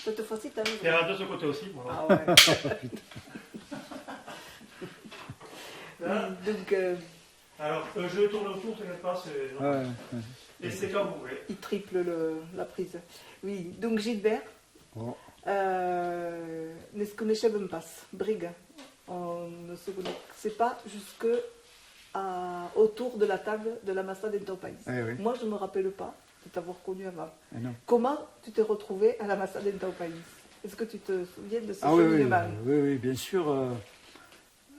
Cette fois-ci, t'as raison. Terrain de ce côté aussi. Voilà. Ah ouais. Oui, donc, Alors, je vais tourner autour, t'inquiète pas, c'est... Ouais, ouais. Et c'est quand vous voulez. il triple la prise. Oui, donc Gilbert, Oh. ne se connaissait même pas, Brigue. On ne se connaissait pas jusque autour de la table de la Massa d'Ento País. Eh oui. Moi, je ne me rappelle pas de t'avoir connu avant. Eh non. Comment tu t'es retrouvé à la Massa d'Ento País? Est-ce que tu te souviens de ce Ah oui, oui, cheminement? oui, bien sûr.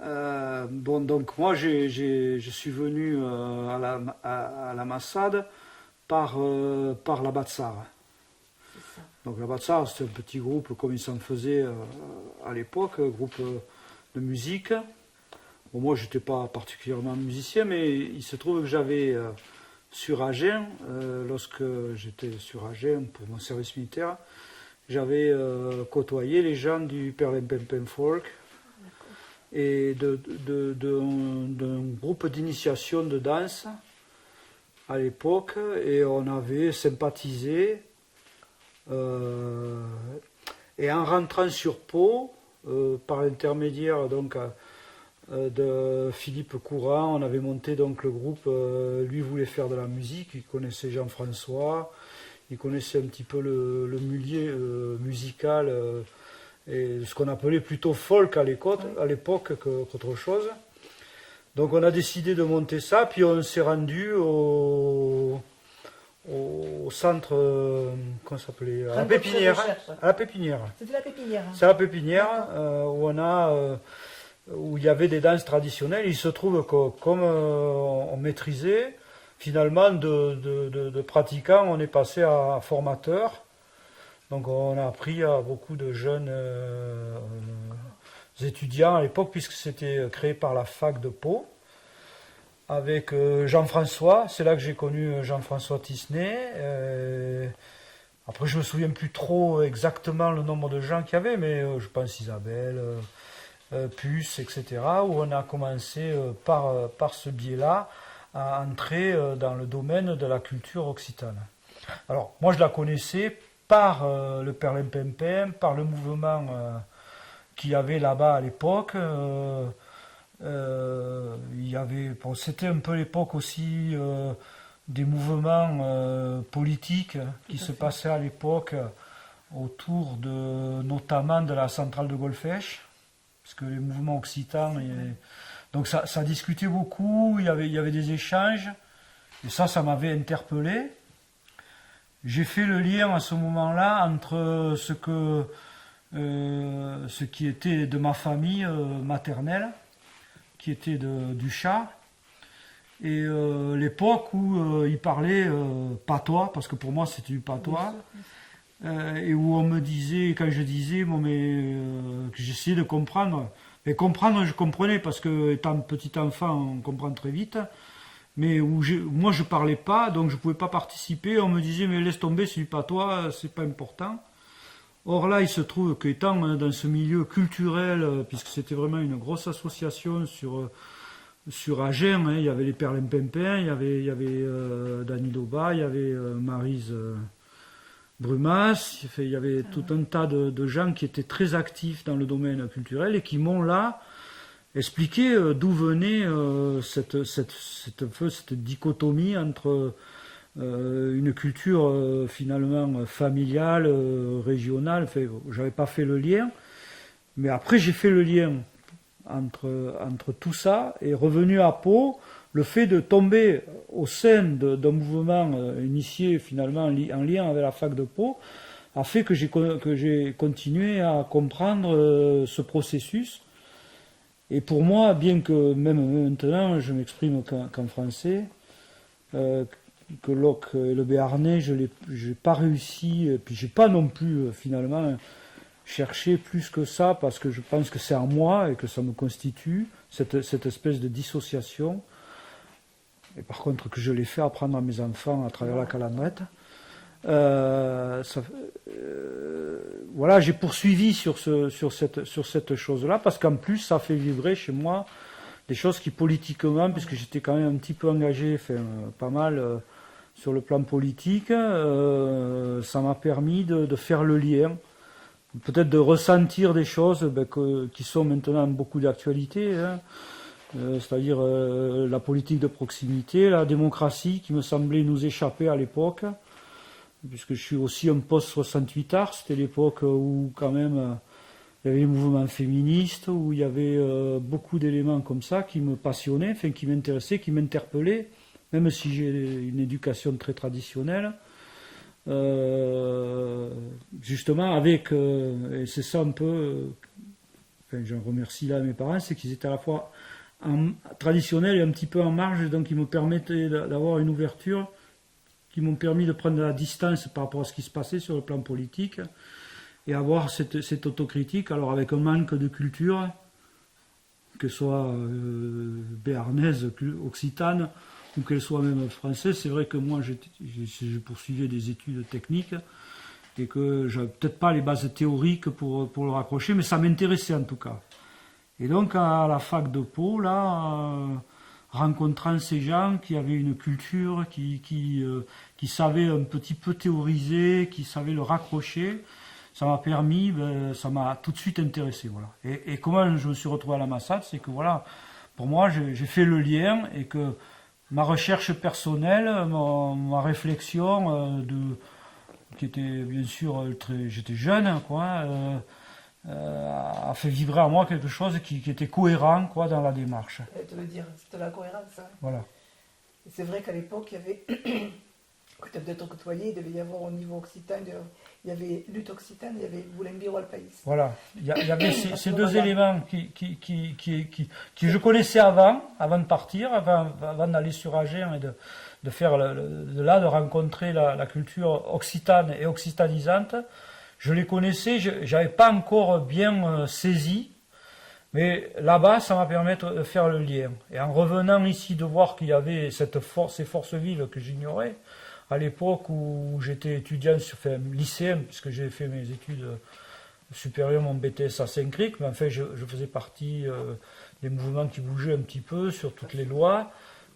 Bon, donc moi, je suis venu à la Massade par la Batsar. C'est ça. Donc la Batsar, c'était un petit groupe, comme il s'en faisait à l'époque, groupe de musique. Bon, moi, je n'étais pas particulièrement musicien, mais il se trouve que j'avais sur Agen, lorsque j'étais sur Agen pour mon service militaire, j'avais côtoyé les gens du Perlempempen Folk et d'un groupe d'initiation de danse à l'époque, et on avait sympathisé. Et en rentrant sur Pau, par l'intermédiaire donc de Philippe Courant, on avait monté donc le groupe. Lui voulait faire de la musique, il connaissait Jean-François, il connaissait un petit peu le milieu musical et ce qu'on appelait plutôt folk à l'époque qu'autre chose. Donc on a décidé de monter ça, puis on s'est rendu au centre, comment ça s'appelait, à la Pépinière. À la Pépinière. C'était la Pépinière. Hein. C'est à la Pépinière où il y avait des danses traditionnelles. Il se trouve que comme on maîtrisait, finalement de pratiquant, on est passé à formateur. Donc on a appris à beaucoup de jeunes étudiants à l'époque, puisque c'était créé par la fac de Pau, avec Jean-François. C'est là que j'ai connu Jean-François Tisnet. Après, je me souviens plus trop exactement le nombre de gens qu'il y avait, mais je pense Isabelle, Puce, etc., où on a commencé par ce biais-là à entrer dans le domaine de la culture occitane. Alors, moi, je la connaissais par le Perlempempem, par le mouvement qu'il y avait là-bas à l'époque. Il y avait, bon, c'était un peu l'époque aussi des mouvements politiques qui se passaient à l'époque autour notamment de la centrale de Golfech, parce que les mouvements occitans, donc ça discutait beaucoup, il y avait des échanges, et ça m'avait interpellé. J'ai fait le lien à ce moment-là entre ce qui était de ma famille maternelle, qui était du Chat, et l'époque où il parlait patois, parce que pour moi c'était du patois, et où on me disait, quand je disais bon, que j'essayais de comprendre, mais comprendre je comprenais, parce que étant petit enfant on comprend très vite, mais où moi je parlais pas, donc je pouvais pas participer. On me disait mais laisse tomber, c'est du patois, c'est pas important. Or là, il se trouve qu'étant dans ce milieu culturel, puisque c'était vraiment une grosse association sur Agen, hein, il y avait les Perlempempens, il y avait Dany Doba, il y avait Maryse Brumas, il y avait tout un tas de gens qui étaient très actifs dans le domaine culturel et qui m'ont là expliqué d'où venait cette dichotomie entre une culture finalement familiale, régionale. Enfin, j'avais pas fait le lien, mais après j'ai fait le lien entre tout ça, et revenu à Pau, le fait de tomber au sein d'un mouvement initié finalement en lien avec la fac de Pau a fait que j'ai continué à comprendre ce processus. Et pour moi, bien que même maintenant je m'exprime qu'en français, que Locke et le Béarnais, je n'ai pas réussi, et puis j'ai pas non plus finalement cherché plus que ça, parce que je pense que c'est en moi et que ça me constitue, cette espèce de dissociation. Et par contre que je l'ai fait apprendre à mes enfants à travers la calandrette. Voilà, j'ai poursuivi sur cette chose-là, parce qu'en plus ça fait vibrer chez moi des choses qui politiquement, puisque j'étais quand même un petit peu engagé, pas mal sur le plan politique, ça m'a permis de faire le lien peut-être de ressentir des choses qui sont maintenant beaucoup d'actualité, hein. C'est-à-dire la politique de proximité, la démocratie qui me semblait nous échapper à l'époque, puisque je suis aussi un post-68 art, c'était l'époque où quand même il y avait les mouvements féministes, où il y avait beaucoup d'éléments comme ça qui me passionnaient, enfin, qui m'intéressaient, qui m'interpellaient, même si j'ai une éducation très traditionnelle. Justement avec, et c'est ça un peu, enfin, j'en remercie là mes parents, c'est qu'ils étaient à la fois traditionnels et un petit peu en marge, donc ils me permettaient d'avoir une ouverture, qui m'ont permis de prendre de la distance par rapport à ce qui se passait sur le plan politique, et avoir cette autocritique, alors avec un manque de culture, que ce soit béarnaise, occitane, ou qu'elle soit même française. C'est vrai que moi, je poursuivais des études techniques, et que j'avais peut-être pas les bases théoriques pour le raccrocher, mais ça m'intéressait en tout cas. Et donc, à la fac de Pau, là, rencontrant ces gens qui avaient une culture, qui savaient un petit peu théoriser, qui savaient le raccrocher, ça m'a permis, ça m'a tout de suite intéressé, voilà. Et comment je me suis retrouvé à la Massade, c'est que voilà, pour moi, j'ai fait le lien, et que ma recherche personnelle, ma réflexion, qui était bien sûr j'étais jeune, quoi, a fait vibrer en moi quelque chose qui était cohérent, quoi, dans la démarche. Je vais te le dire, c'était la cohérence. Hein. Voilà. Et c'est vrai qu'à l'époque, il y avait, que tu as peut-être côtoyé, il devait y avoir au niveau occitan, il y avait lutte occitane, il y avait Boulembiro Alpaïs. Voilà, il y avait ces deux éléments que je connaissais avant de partir, avant d'aller sur Agen et de faire de rencontrer la culture occitane et occitanisante. Je les connaissais, je n'avais pas encore bien saisi, mais là-bas, ça m'a permis de faire le lien. Et en revenant ici, de voir qu'il y avait ces forces vives que j'ignorais, à l'époque où j'étais étudiant, lycéen, puisque j'ai fait mes études supérieures, mon BTS à Saint-Cric, mais en fait je faisais partie des mouvements qui bougeaient un petit peu sur toutes les lois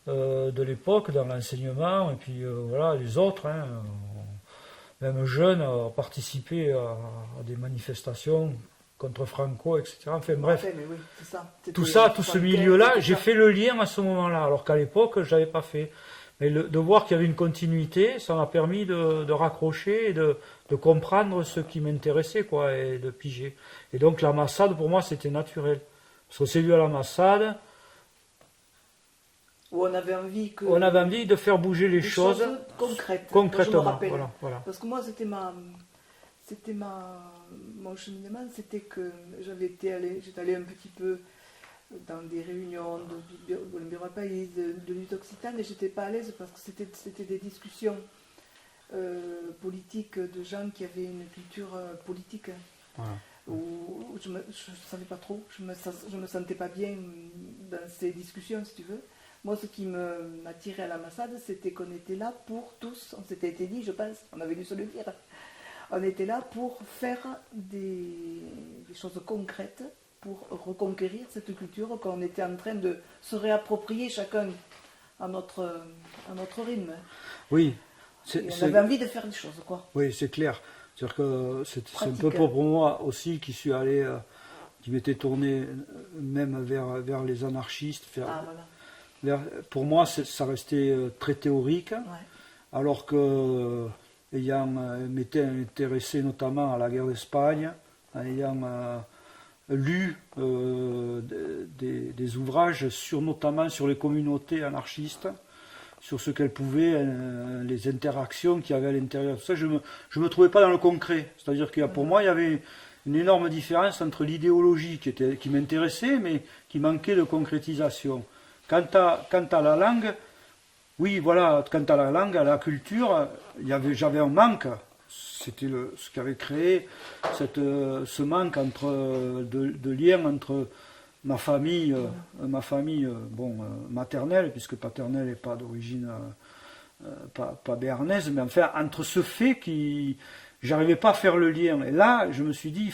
de l'époque, dans l'enseignement, et puis voilà, les autres, hein, même jeunes, ont participé à des manifestations contre Franco, etc. Enfin bref, mais oui, c'est ça. Tout ce milieu-là, j'ai fait le lien à ce moment-là, alors qu'à l'époque, je n'avais pas fait. Mais de voir qu'il y avait une continuité, ça m'a permis de raccrocher et de comprendre ce qui m'intéressait, quoi, et de piger. Et donc la Massade, pour moi, c'était naturel. Parce qu'on s'est vu à la Massade, où on avait envie de faire bouger les choses concrètement. Moi, je me rappelle. Voilà. Parce que moi, c'était mon cheminement, c'était que j'étais allée un petit peu dans des réunions de Boulembiro Alpaïs, de lutte occitane, et j'étais pas à l'aise parce que c'était des discussions politiques de gens qui avaient une culture politique. Voilà. Où je ne savais pas trop, je me sentais pas bien dans ces discussions, si tu veux. Moi, ce qui m'attirait à la Massade, c'était qu'on était là pour tous, on s'était été dit, je pense, on avait dû se le dire, on était là pour faire des choses concrètes, pour reconquérir cette culture qu'on était en train de se réapproprier chacun à notre rythme. Oui. On avait envie de faire des choses, quoi. Oui, c'est clair. C'est-à-dire que c'est un peu pour moi aussi qui suis allé, qui m'étais tourné même vers les anarchistes. Pour moi, ça restait très théorique, ouais. Alors que, ayant m'étais intéressé notamment à la guerre d'Espagne, ayant lu des ouvrages notamment sur les communautés anarchistes, sur ce qu'elles pouvaient, les interactions qu'il y avait à l'intérieur. Ça, je me trouvais pas dans le concret. C'est-à-dire que pour moi, il y avait une énorme différence entre l'idéologie qui m'intéressait, mais qui manquait de concrétisation. Quant à la langue, oui, voilà, quant à la langue, à la culture, j'avais un manque. C'était ce qui avait créé ce manque de lien entre ma famille maternelle, puisque paternelle n'est pas d'origine pas béarnaise, mais enfin entre ce fait j'arrivais pas à faire le lien. Et là, je me suis dit,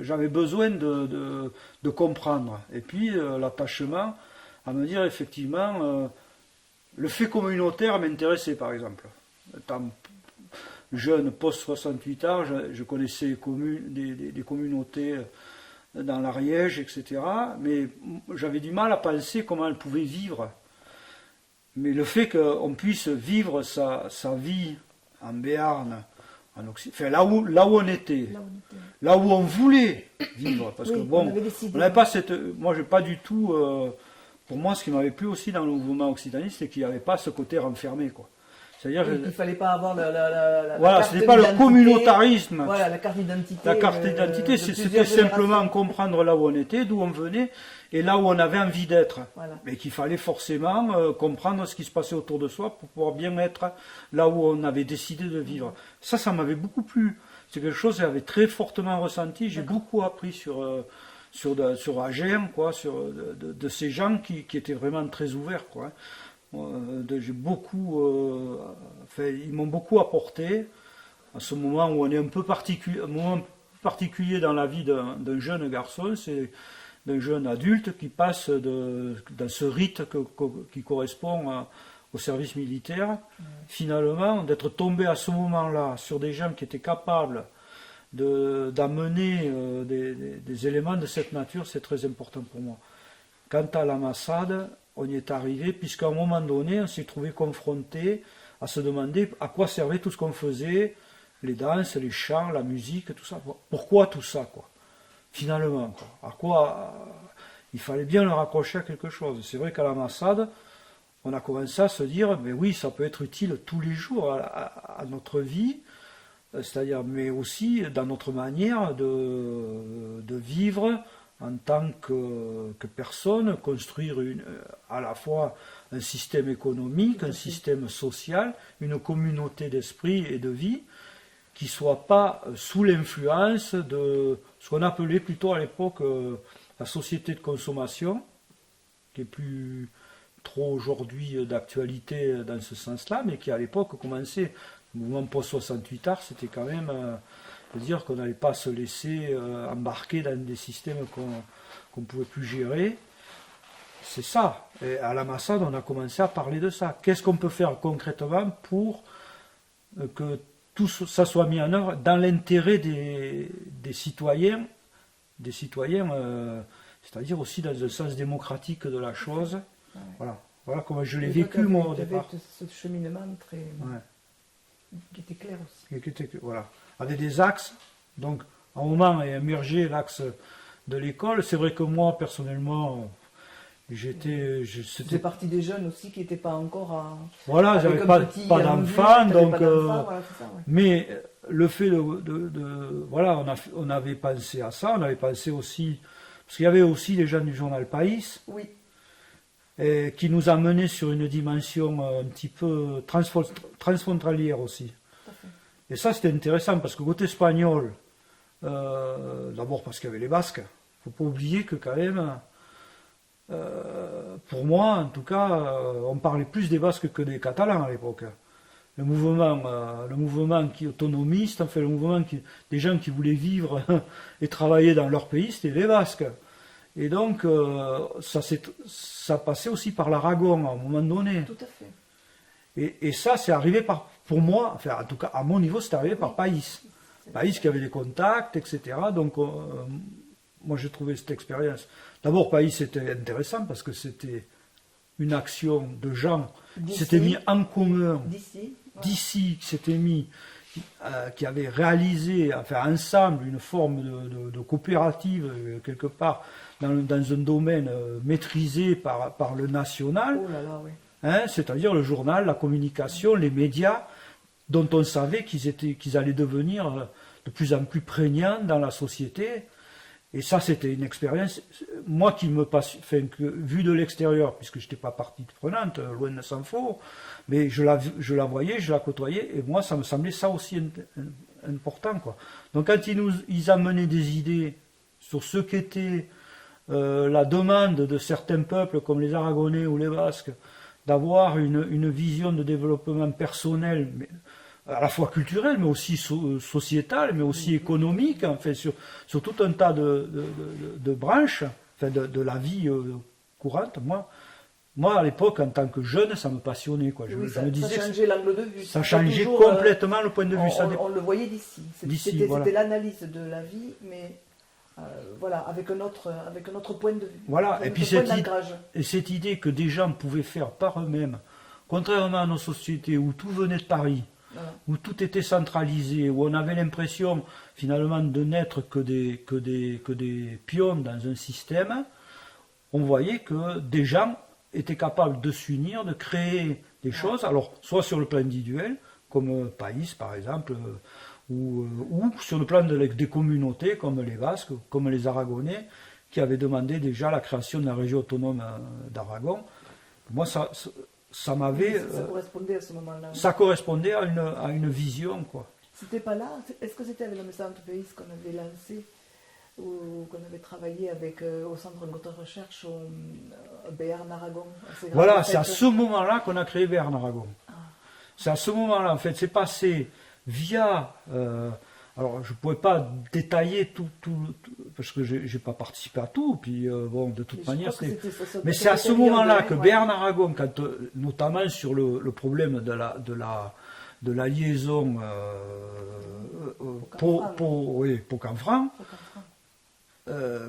j'avais besoin de comprendre. Et puis l'attachement à me dire effectivement, le fait communautaire m'intéressait, par exemple. jeune post-68 ans, je connaissais des communautés dans l'Ariège, etc. Mais j'avais du mal à penser comment elles pouvaient vivre. Mais le fait qu'on puisse vivre sa vie en Béarn, en Occident, enfin, là où on était, là où on voulait vivre, parce que bon, on n'avait pas cette, moi j'ai pas du tout, pour moi ce qui m'avait plu aussi dans le mouvement occitaniste, c'est qu'il n'y avait pas ce côté renfermé, quoi. C'est-à-dire, il ne fallait pas avoir voilà, ce n'est pas le communautarisme. Voilà, la carte d'identité. La carte d'identité, c'était simplement comprendre là où on était, d'où on venait, et là où on avait envie d'être. Voilà. Mais qu'il fallait forcément comprendre ce qui se passait autour de soi pour pouvoir bien être là où on avait décidé de vivre. Ça m'avait beaucoup plu. C'est quelque chose que j'avais très fortement ressenti. J'ai beaucoup appris sur Agen, quoi, de ces gens qui étaient vraiment très ouverts, quoi. J'ai beaucoup, ils m'ont beaucoup apporté à ce moment où on est un peu particulier dans la vie d'un jeune garçon, c'est d'un jeune adulte qui passe dans ce rite qui correspond au service militaire. Finalement, d'être tombé à ce moment-là sur des gens qui étaient capables d'amener des éléments de cette nature, c'est très important pour moi. Quant à l'ambassade, on y est arrivé, puisqu'à un moment donné, on s'est trouvé confronté à se demander à quoi servait tout ce qu'on faisait, les danses, les chants, la musique, tout ça. Pourquoi tout ça, quoi, finalement, quoi. À quoi il fallait bien le raccrocher à quelque chose. C'est vrai qu'à l'ambassade, on a commencé à se dire, mais oui, ça peut être utile tous les jours à notre vie, c'est-à-dire, mais aussi dans notre manière de vivre en tant que personne, construire à la fois un système économique, un système social, une communauté d'esprit et de vie, qui ne soit pas sous l'influence de ce qu'on appelait plutôt à l'époque la société de consommation, qui est plus trop aujourd'hui d'actualité dans ce sens-là, mais qui à l'époque commençait, le mouvement post-68 art, c'était quand même de dire qu'on n'allait pas se laisser embarquer dans des systèmes qu'on ne pouvait plus gérer. C'est ça. Et à l'ambassade, on a commencé à parler de ça. Qu'est-ce qu'on peut faire concrètement pour que tout ça soit mis en œuvre dans l'intérêt des citoyens, c'est-à-dire aussi dans un sens démocratique de la chose. Ouais. Voilà comment je l'ai vécu moi au départ. Ce cheminement très... Ouais. Qui était clair aussi. Voilà. Avec des axes, donc à un moment est émergé l'axe de l'école. C'est vrai que moi, personnellement, c'était partie des jeunes aussi qui n'étaient pas encore à... Voilà, j'avais pas d'enfants, donc... voilà, ça, ouais. Mais le fait voilà, on avait pensé à ça, on avait pensé aussi... Parce qu'il y avait aussi les gens du journal País, oui, qui nous amenaient sur une dimension un petit peu transfrontalière aussi. Et ça, c'était intéressant, parce que côté espagnol, d'abord parce qu'il y avait les Basques, il ne faut pas oublier que quand même, pour moi, en tout cas, on parlait plus des Basques que des Catalans à l'époque. Le mouvement qui est autonomiste, enfin le mouvement des gens qui voulaient vivre et travailler dans leur pays, c'était les Basques. Et donc, ça passait aussi par l'Aragon à un moment donné. Tout à fait. Et ça, c'est arrivé pour moi, enfin en tout cas à mon niveau, c'est arrivé par País. País qui avait des contacts, etc. Donc, moi j'ai trouvé cette expérience. D'abord, País c'était intéressant parce que c'était une action de gens qui s'étaient mis en commun, d'ici, qui s'étaient mis, qui avaient réalisé, enfin ensemble, une forme de coopérative, quelque part, dans un domaine maîtrisé par le national. Oh là là, oui. C'est-à-dire le journal, la communication, les médias, dont on savait qu'ils allaient devenir de plus en plus prégnants dans la société. Et ça, c'était une expérience, moi qui me passe, vu de l'extérieur, puisque je n'étais pas partie prenante, loin de s'en faut, mais je la voyais, je la côtoyais, et moi, ça me semblait ça aussi important, quoi. Donc quand ils amenaient des idées sur ce qu'était la demande de certains peuples, comme les Aragonais ou les Basques, d'avoir une vision de développement personnel, à la fois culturel, mais aussi sociétal, mais aussi économique, enfin, sur tout un tas de branches, enfin, de la vie courante. Moi, moi, à l'époque, en tant que jeune, ça me passionnait, quoi. Je me disais, ça changeait l'angle de vue. ça C'était changeait toujours, complètement le point de vue. on le voyait d'ici. D'ici, C'était voilà. l'analyse de la vie, mais voilà, avec un autre point de vue. Voilà, Un et puis autre point cette d'ancrage. cette idée que des gens pouvaient faire par eux-mêmes, contrairement à nos sociétés où tout venait de Paris, Voilà. où tout était centralisé, où on avait l'impression finalement de n'être que des pions dans un système, on voyait que des gens étaient capables de s'unir, de créer des choses, alors soit sur le plan individuel, comme Païs par exemple, ou sur le plan des communautés comme les Basques, comme les Aragonais, qui avaient demandé déjà la création de la région autonome d'Aragon. Moi, ça m'avait... Ça correspondait à ce moment-là. ça correspondait à une vision, quoi. C'était pas là. Est-ce que c'était avec le Centre Pays qu'on avait lancé ou qu'on avait travaillé avec au Centre de recherche au Béarn Aragon? Voilà, c'est à ce moment-là qu'on a créé Béarn Aragon. C'est à ce moment-là, en fait, c'est passé via... alors, je ne pouvais pas détailler tout parce que je n'ai pas participé à tout, puis bon, de toute manière, mais c'est à ce moment-là que Béarn Aragon, quand, notamment sur le problème de la liaison Pau-Canfranc,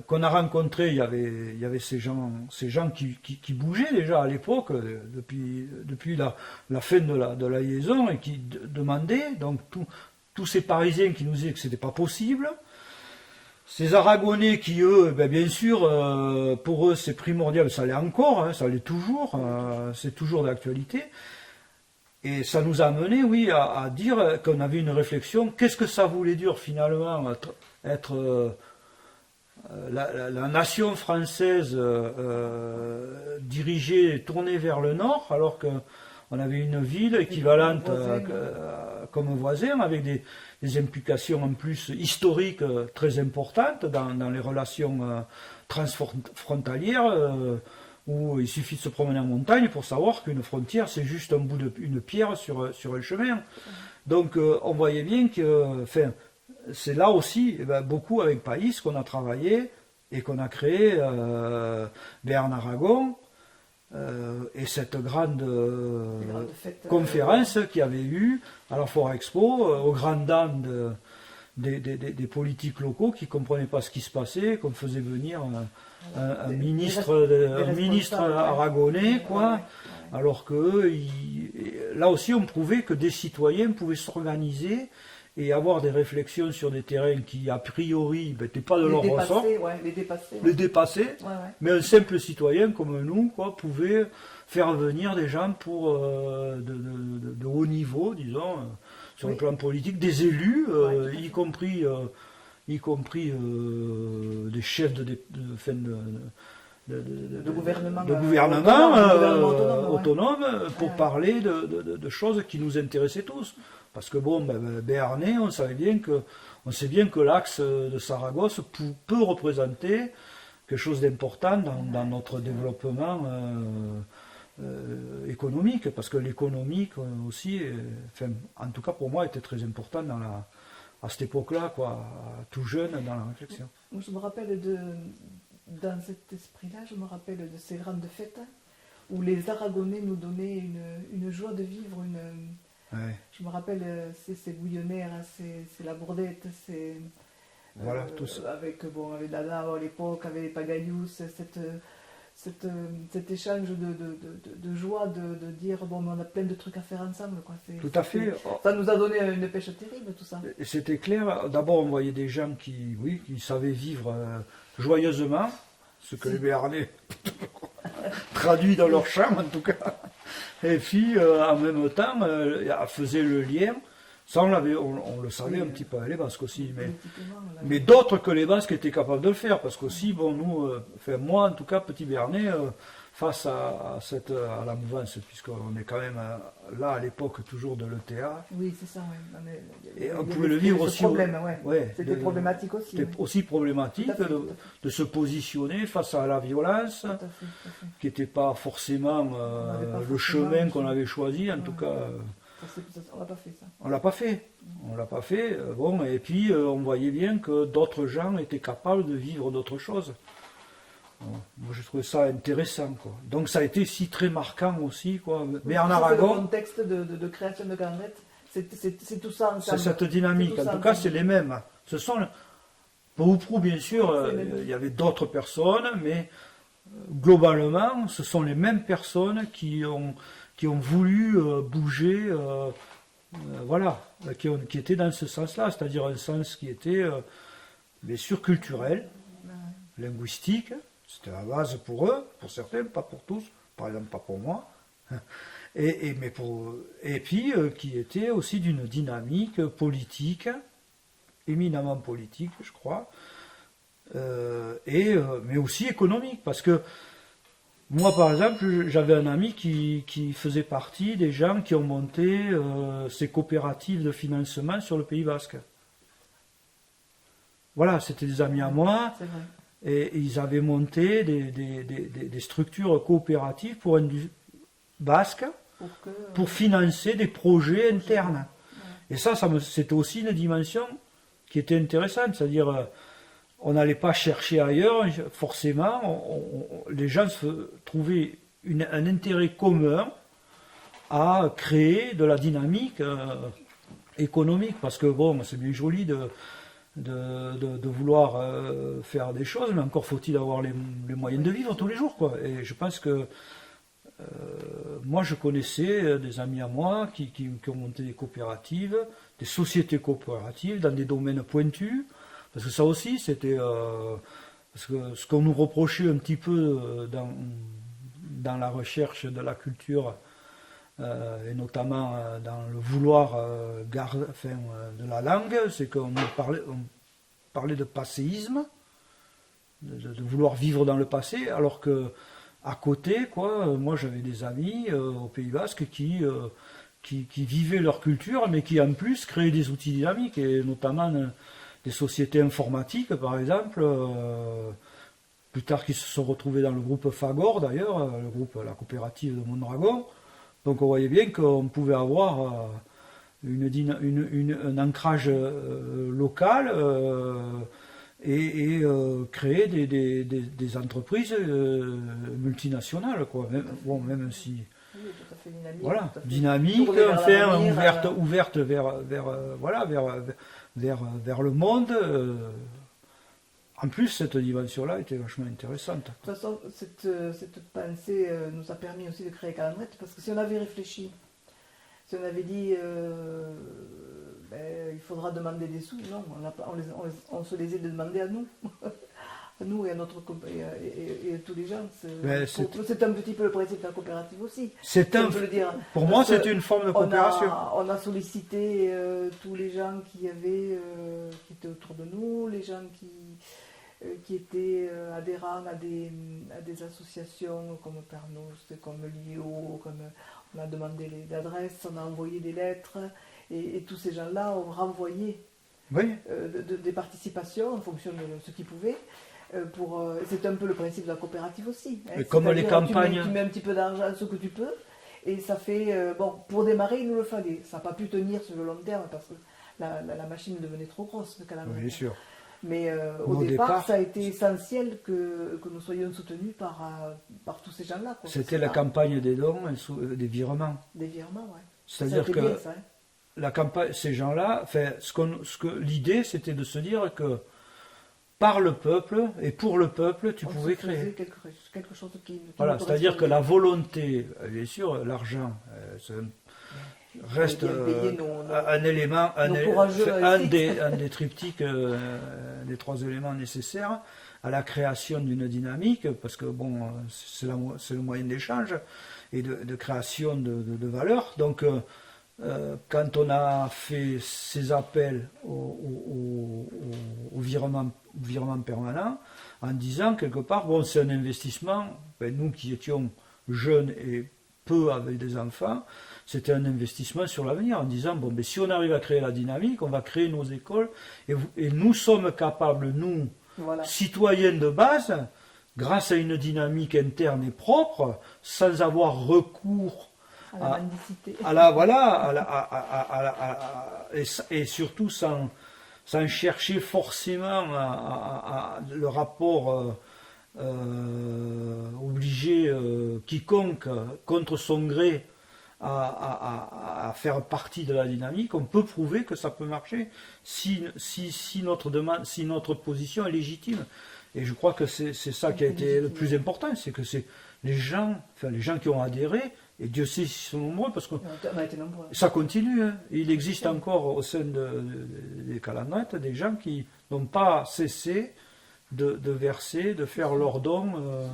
qu'on a rencontré, il y avait ces gens qui bougeaient déjà à l'époque, depuis la fin de la liaison, et qui demandaient, donc tous ces Parisiens qui nous disaient que c'était pas possible, ces Aragonais qui, eux, bien sûr, pour eux c'est primordial, ça l'est encore, hein, ça l'est toujours, c'est toujours d'actualité. Et ça nous a amené, oui, à dire qu'on avait une réflexion, qu'est-ce que ça voulait dire finalement être la nation française dirigée, tournée vers le nord, alors qu'on avait une ville équivalente comme voisin, avec des implications en plus historiques très importantes dans les relations transfrontalières, où il suffit de se promener en montagne pour savoir qu'une frontière, c'est juste un bout une pierre sur un chemin. Donc on voyait bien que, c'est là aussi, beaucoup avec Païs qu'on a travaillé et qu'on a créé Béarn Aragon, et cette grande conférence qu'il y avait eu à la Foire Expo, aux grandes dames des politiques locaux qui ne comprenaient pas ce qui se passait, qu'on faisait venir un ministre aragonais, quoi, alors que là aussi on prouvait que des citoyens pouvaient s'organiser et avoir des réflexions sur des terrains qui a priori n'étaient pas de leur ressort, les dépasser, mais un simple citoyen comme nous, quoi, pouvait faire venir des gens de haut niveau, disons, sur le plan politique, des élus, y compris des chefs de gouvernement autonome, pour parler de choses qui nous intéressaient tous. Parce que bon, Béarnais, on sait bien que l'axe de Saragosse peut représenter quelque chose d'important dans notre développement économique, parce que l'économique aussi, en tout cas pour moi, était très important à cette époque-là, quoi, tout jeune dans la réflexion. Moi, je me rappelle dans cet esprit-là, je me rappelle de ces grandes fêtes où les Aragonais nous donnaient une joie de vivre, je me rappelle, c'est bouillonnaire, c'est la bourdette, c'est voilà, tout ça. avec Dada à l'époque, avec les Pagayous, cet échange de joie, de dire bon, on a plein de trucs à faire ensemble, quoi. Tout à fait. Ça nous a donné une pêche terrible, tout ça. C'était clair. D'abord, on voyait des gens qui savaient vivre joyeusement, ce que les Béarnais traduit dans leur charme en tout cas. Et puis en même temps, faisaient le lien. Ça, on le savait un petit peu, les Basques aussi, mais d'autres que les Basques étaient capables de le faire, parce qu'aussi, bon, nous, moi en tout cas, petit Béarnais, face à la mouvance, puisqu'on est quand même là à l'époque toujours de l'ETA. Oui, c'est ça, oui. Et on pouvait le vivre aussi. C'était problématique aussi. C'était aussi problématique de se positionner face à la violence, tout à fait. Qui n'était pas forcément le chemin qu'on avait choisi, en tout cas. On l'a pas fait, ça. On l'a pas fait. Bon, et puis on voyait bien que d'autres gens étaient capables de vivre d'autres choses. Moi, je trouvais ça intéressant, quoi. Donc, ça a été si très marquant aussi, quoi. Mais en Ça, c'est Aragon, le contexte de création de Garnette, c'est tout ça c'est ensemble. cette dynamique. C'est tout En ça tout cas, ensemble. c'est les mêmes. Ce sont, pour ou prou, bien sûr, C'est les mêmes. il y avait d'autres personnes, mais globalement, ce sont les mêmes personnes qui ont voulu bouger, voilà, qui étaient dans ce sens-là, c'est-à-dire un sens qui était, bien sûr, culturel, linguistique. C'était la base pour eux, pour certains, pas pour tous, par exemple pas pour moi. Et puis qui était aussi d'une dynamique politique, éminemment politique, je crois, mais aussi économique, parce que moi, par exemple, j'avais un ami qui faisait partie des gens qui ont monté ces coopératives de financement sur le Pays Basque. Voilà, c'était des amis à moi. C'est vrai. Et ils avaient monté des structures coopératives basques pour financer des projets internes. Et ça c'était aussi une dimension qui était intéressante. C'est-à-dire, on n'allait pas chercher ailleurs, forcément. Les gens trouvaient un intérêt commun à créer de la dynamique économique. Parce que, bon, c'est bien joli de vouloir faire des choses, mais encore faut-il avoir les moyens de vivre tous les jours, quoi. Et je pense que moi je connaissais des amis à moi qui ont monté des coopératives, des sociétés coopératives dans des domaines pointus, parce que ça aussi c'était parce que ce qu'on nous reprochait un petit peu dans la recherche de la culture, et notamment dans le vouloir de la langue, c'est qu'on parlait de passéisme, de vouloir vivre dans le passé, alors que à côté, quoi, moi j'avais des amis au Pays Basque qui vivaient leur culture, mais qui en plus créaient des outils dynamiques, et notamment des sociétés informatiques, par exemple, plus tard qui se sont retrouvés dans le groupe Fagor, d'ailleurs, la coopérative de Mondragon. Donc on voyait bien qu'on pouvait avoir un ancrage local et créer des entreprises multinationales, quoi. Même si, Oui, tout à fait dynamique. voilà, Tout à fait. dynamique, Tourner vers enfin, l'avenir, ouverte vers le monde. En plus, cette dimension-là était vachement intéressante. De toute façon, cette pensée nous a permis aussi de créer Calandrette, parce que si on avait réfléchi, si on avait dit il faudra demander des sous, non, on se les a demandés à nous, à nous et à notre et à tous les gens. C'est un petit peu le principe de la coopérative aussi. Pour moi, c'est une forme de coopération. On a sollicité tous les gens qui étaient autour de nous, les gens qui étaient adhérents à des associations comme Pernos, comme l'IO, on a demandé les adresses, on a envoyé des lettres, et tous ces gens-là ont renvoyé des participations en fonction de ce qu'ils pouvaient. C'est un peu le principe de la coopérative aussi. Hein. Comme les campagnes. Tu mets un petit peu d'argent, ce que tu peux, et ça fait... pour démarrer, il nous le fallait. Ça n'a pas pu tenir sur le long terme parce que la machine devenait trop grosse, le calendrier. Bien sûr. Mais au départ, ça a été essentiel que nous soyons soutenus par tous ces gens-là. C'était la campagne des dons et des virements. Des virements, oui. C'est-à-dire que bien, ça, hein. la campagne, ces gens-là, l'idée, c'était de se dire que par le peuple et pour le peuple, tu pouvais créer quelque chose qui voilà, c'est-à-dire que la volonté, bien sûr, l'argent, reste un élément, un des triptyques, des trois éléments nécessaires à la création d'une dynamique, parce que bon, c'est le moyen d'échange et de création de valeur. Donc, quand on a fait ces appels au virement permanent, en disant quelque part, bon, c'est un investissement, nous qui étions jeunes et peu avec des enfants, c'était un investissement sur l'avenir, en disant, bon, si on arrive à créer la dynamique, on va créer nos écoles, et nous sommes capables, nous, citoyens de base, grâce à une dynamique interne et propre, sans avoir recours à la mendicité. Et surtout sans chercher forcément le rapport obliger quiconque contre son gré à faire partie de la dynamique. On peut prouver que ça peut marcher si notre position est légitime. Et je crois que c'est ça qui a été le plus important, c'est que c'est les gens qui ont adhéré, et Dieu sait s'ils sont nombreux, parce que On a été nombreux. ça continue. Hein. Il existe encore au sein des Calandrettes des gens qui n'ont pas cessé de verser, de faire leurs dons,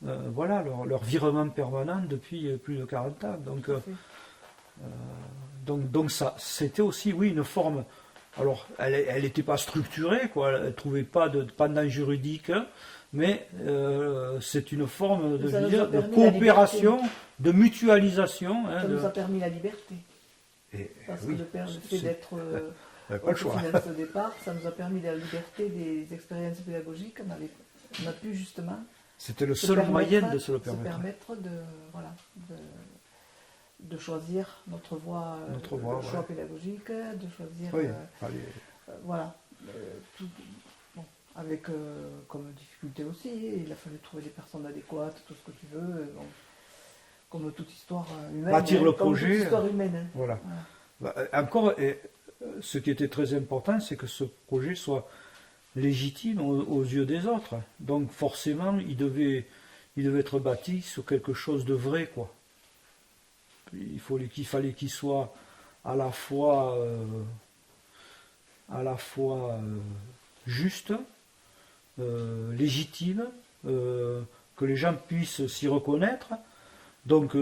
voilà, leur virement permanent depuis plus de 40 ans. Donc ça, c'était aussi, oui, une forme. Alors, elle n'était pas structurée, quoi. Elle ne trouvait pas de pendant juridique, mais c'est une forme de coopération, de mutualisation. Hein, ça nous a permis la liberté. Parce que le fait d'être autofinancé au départ, ça nous a permis la liberté des expériences pédagogiques. On a pu justement. C'était le seul moyen de se le permettre. Se permettre de choisir notre voie, choix pédagogique, de choisir. Oui, voilà. Avec comme difficulté aussi, il a fallu trouver des personnes adéquates, tout ce que tu veux. Comme toute histoire humaine. Bâtir le projet. Toute histoire humaine. Voilà. Encore, ce qui était très important, c'est que ce projet soit légitime aux yeux des autres. Donc forcément, il devait être bâti sur quelque chose de vrai, quoi. Il fallait qu'il soit à la fois juste, légitime, que les gens puissent s'y reconnaître. Donc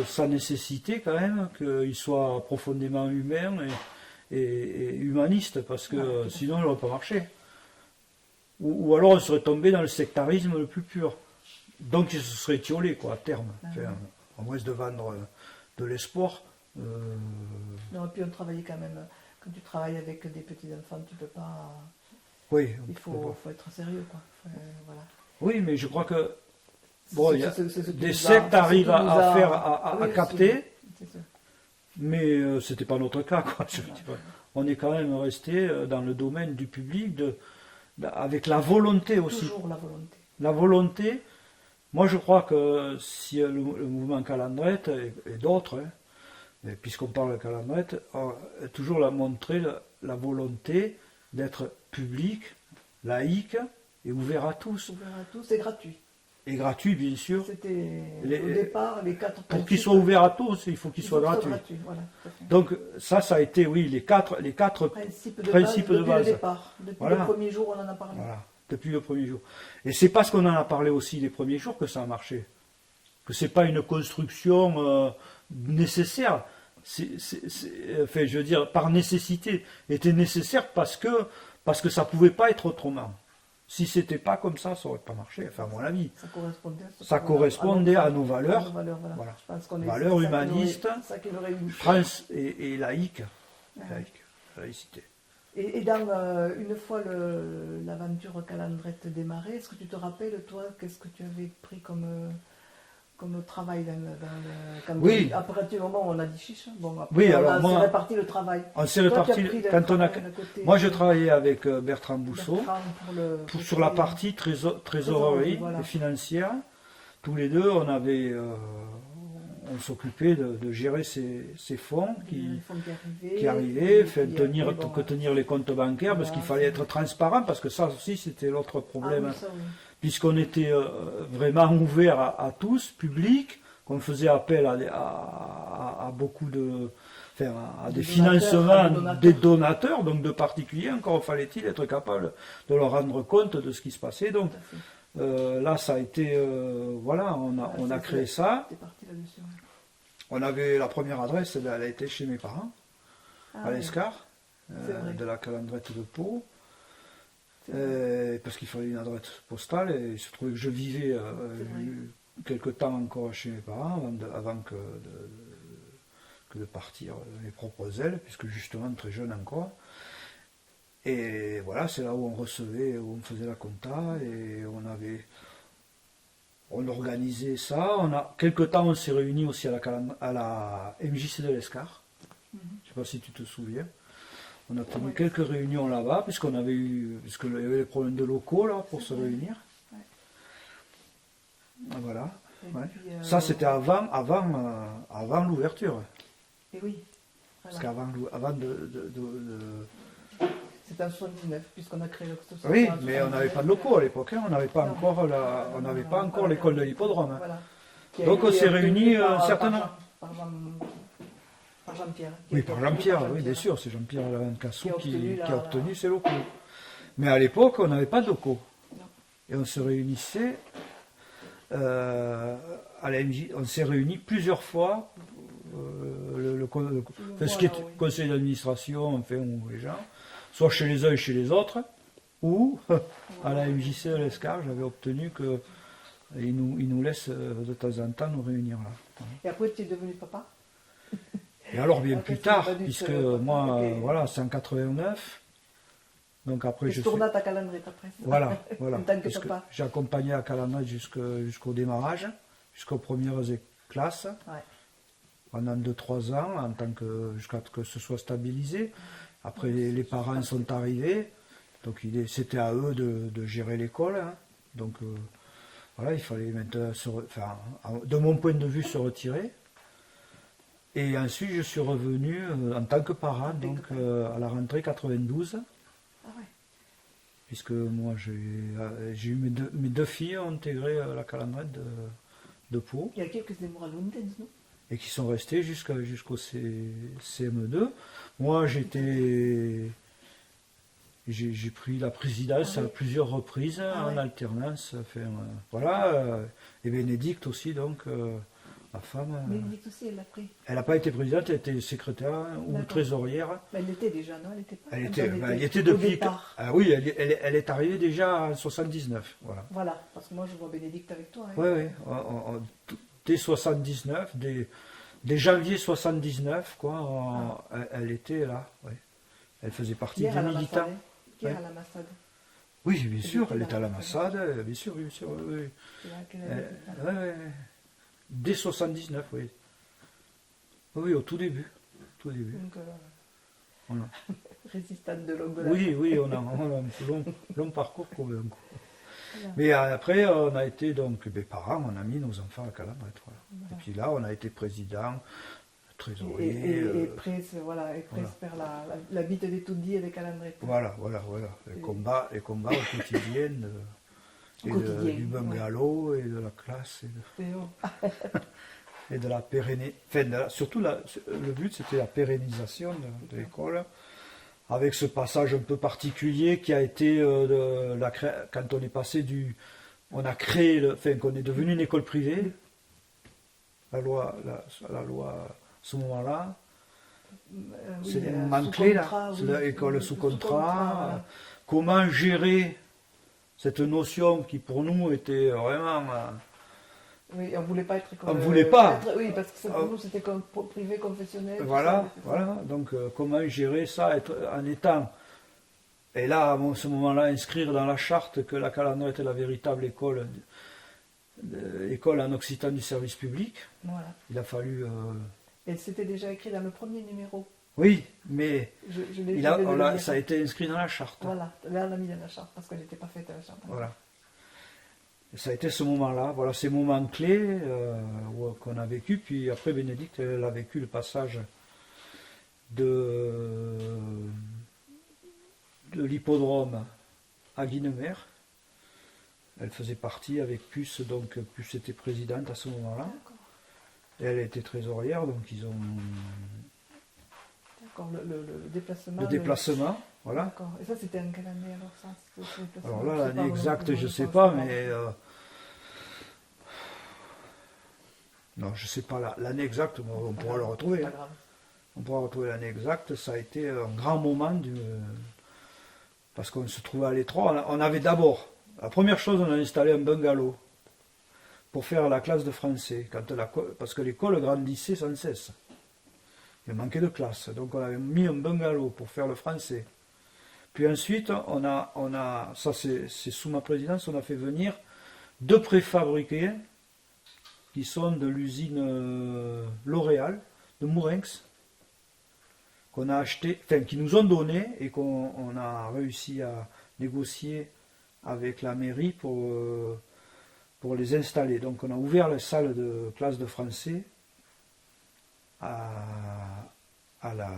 ça nécessitait quand même qu'il soit profondément humain et humaniste, parce que sinon il n'aurait pas marché. Ou alors on serait tombé dans le sectarisme le plus pur. Donc il se serait étiolé, quoi, à terme. À moins de vendre de l'espoir. Non, et puis on travaillait quand même. Quand tu travailles avec des petits enfants, tu peux pas. Oui. Il faut être sérieux, quoi. Voilà. Oui, mais je crois que bon, des sectes arrivent à capter, mais c'était pas notre cas, quoi. On est quand même resté dans le domaine du public, avec la volonté aussi. Toujours la volonté. La volonté. Moi, je crois que si le mouvement Calandrette et d'autres, hein, puisqu'on parle de Calandrette, a toujours montré la volonté d'être public, laïque et ouvert à tous. Ouvert à tous et gratuit. Et gratuit, bien sûr. C'était au départ les 4 principes. Pour qu'il soit ouvert à tous, il faut qu'il soit gratuit. Voilà, donc ça a été, oui, les quatre principes de base. Depuis le départ. Depuis le premier jour, on en a parlé. Voilà, depuis le premier jour. Et c'est parce qu'on en a parlé aussi les premiers jours que ça a marché. Que c'est pas une construction nécessaire. Enfin, je veux dire, par nécessité, était nécessaire parce que ça pouvait pas être autrement. Si c'était pas comme ça aurait pas marché, enfin à mon avis. Ça correspondait à nos valeurs. Voilà. Je pense qu'on est valeurs humanistes, France et laïque. Laïcité. Et dans, une fois l'aventure Calandrette démarrée, est-ce que tu te rappelles, toi, qu'est-ce que tu avais pris comme travail oui. Après un moment où on a dit chiche, bon, après oui, on s'est réparti le travail. On s'est réparti moi je travaillais avec Bertrand Bousseau sur la partie trésorerie financière. Tous les deux, on s'occupait de gérer ces fonds qui arrivaient, tenir les comptes bancaires, parce qu'il fallait être transparent, parce que ça aussi c'était l'autre problème. Puisqu'on était vraiment ouvert à tous, public, qu'on faisait appel à beaucoup à des financements des donateurs, donc de particuliers, encore fallait-il être capable de leur rendre compte de ce qui se passait. Donc là, ça a été, voilà, on a créé ça. On avait la première adresse, elle a été chez mes parents, à l'Escar, de la Calandrette de Pau. Parce qu'il fallait une adresse postale, et il se trouvait que je vivais quelque temps encore chez mes parents avant que de partir de mes propres ailes, puisque justement très jeune encore. Et voilà, c'est là où on recevait, où on faisait la compta, et on organisait ça. Quelque temps on s'est réunis aussi à la MJC de l'Escar. Je ne sais pas si tu te souviens. On a tenu quelques réunions là-bas, puisqu'il y avait les problèmes de locaux là, pour se réunir. Voilà. Et Ouais. puis, Ça, c'était avant l'ouverture. Et oui. Parce Voilà. qu'avant C'était en 79, puisqu'on a créé l'association. Oui, en mais on n'avait 79. pas de locaux à l'époque. Hein. On n'avait pas Non. encore l'école de l'hippodrome. Hein. Voilà. Qui a Donc on été s'est obtenu réunis par- certainement. Par Jean-Pierre. Qui a Oui, été par obtenu Jean-Pierre, par oui, bien Jean-Pierre. sûr, c'est Jean-Pierre Cassou Qui a qui a obtenu obtenu ces locaux. Mais à l'époque, on n'avait pas de locaux. Non. Et on se réunissait à la MJ, on s'est réunis plusieurs fois. Ce qui est Voilà, oui. conseil d'administration, enfin, ou les gens, soit chez les uns et chez les autres, ou à la MJC de l'Escar, j'avais obtenu qu'ils nous laissent de temps en temps nous réunir là. Et après, tu es devenu papa. Et alors bien Après, plus c'est tard, pas du puisque seul, moi, ok. voilà, c'est en 89, donc après Et je je tourne suis... à ta calendrier après. Voilà, voilà. En tant que Puisque papa. j'ai accompagné à Calandre jusqu'au démarrage, jusqu'aux premières classes, Ouais. pendant 2-3 ans, jusqu'à ce que ce soit stabilisé. Après, les parents sont arrivés, donc c'était à eux de gérer l'école. Hein. Donc voilà, il fallait maintenant, de mon point de vue, se retirer. Et ensuite, je suis revenu en tant que parent, donc à la rentrée 92. Ah ouais. Puisque moi j'ai eu mes deux filles ont intégré la calandrette de Pau Il y a quelques émois lointaines, non? et qui sont restées jusqu'au CM2. Moi j'ai pris la présidence Ah oui. à plusieurs reprises Ah en ouais. alternance. Enfin, voilà, et Bénédicte aussi, donc ma femme. Bénédicte aussi, elle l'a pris. Elle n'a pas été présidente, elle était secrétaire ou D'accord. trésorière. Mais elle l'était déjà, non? Elle était pas. Elle était au depuis. départ. Ah oui, elle est arrivée déjà en 79. Voilà. Voilà, parce que moi je vois Bénédicte avec toi. Hein. Oui, oui. Dès 79, dès janvier 79, quoi, elle était là. Ouais. Elle faisait partie Hier des à la militants. Massade. Hier Ouais. à la Massade. Oui, bien sûr, était elle là, était à la ouais. Massade, bien sûr, oui. Oui. C'est là qu'elle avait été là. Ouais. Dès 79, oui. Oui, au tout début. Donc, Voilà. résistante de longue date. Oui, on a un long parcours quand même. Voilà. Mais après, on a été donc parents, on a mis nos enfants à Calandrette. Voilà. Voilà. Et puis là, on a été président, trésorier. Et presse, voilà, et presse faire la bite des tout-dits et des calendriers. Voilà. Les combats au quotidien, du bungalow et de la classe et de la pérennisation. Enfin, surtout, le but, c'était la pérennisation de l'école, avec ce passage un peu particulier qui a été quand on est passé on a créé, qu'on est devenu une école privée. La loi, à ce moment-là, c'est des moments clés là, c'est l'école sous contrat. Voilà. Comment gérer cette notion qui pour nous était vraiment Oui, on ne voulait pas être école. On voulait pas. Oui, parce que pour nous c'était comme privé, confessionnel. tout voilà. ça. Donc comment gérer ça en étant, et là à ce moment-là inscrire dans la charte que la Calandre était la véritable école en Occitan du service public. Voilà. Il a fallu Et c'était déjà écrit dans le premier numéro. oui, mais Je l'ai je vais le dire. ça a été inscrit dans la charte. Voilà, là on l'a mis dans la charte parce qu'elle n'était pas faite à la charte. Voilà. Et ça a été ce moment-là, voilà, ces moments clés qu'on a vécu. Puis après, Bénédicte, elle a vécu le passage de l'hippodrome à Guinemer. Elle faisait partie avec Puce, donc Puce était présidente à ce moment-là. D'accord. Et elle était trésorière, donc ils ont D'accord, le déplacement. le déplacement, voilà. D'accord. Et ça c'était en quelle année alors ça ce déplacement? Alors là, Je sais l'année pas, exacte, moi, je ne sais pense pas, pas. mais non, je ne sais pas l'année exacte, mais on pourra le retrouver. C'est hein. pas grave. On pourra retrouver l'année exacte. Ça a été un grand moment parce qu'on se trouvait à l'étroit. On avait d'abord, la première chose, on a installé un bungalow pour faire la classe de français, parce que l'école grandissait sans cesse. Il manquait de classe, donc on avait mis un bungalow pour faire le français. Puis ensuite, ça c'est sous ma présidence, on a fait venir 2 préfabriqués qui sont de l'usine L'Oréal, de Mourenx, qu'on a acheté, enfin qui nous ont donné et qu'on a réussi à négocier avec la mairie pour pour les installer. Donc on a ouvert la salle de classe de français à la...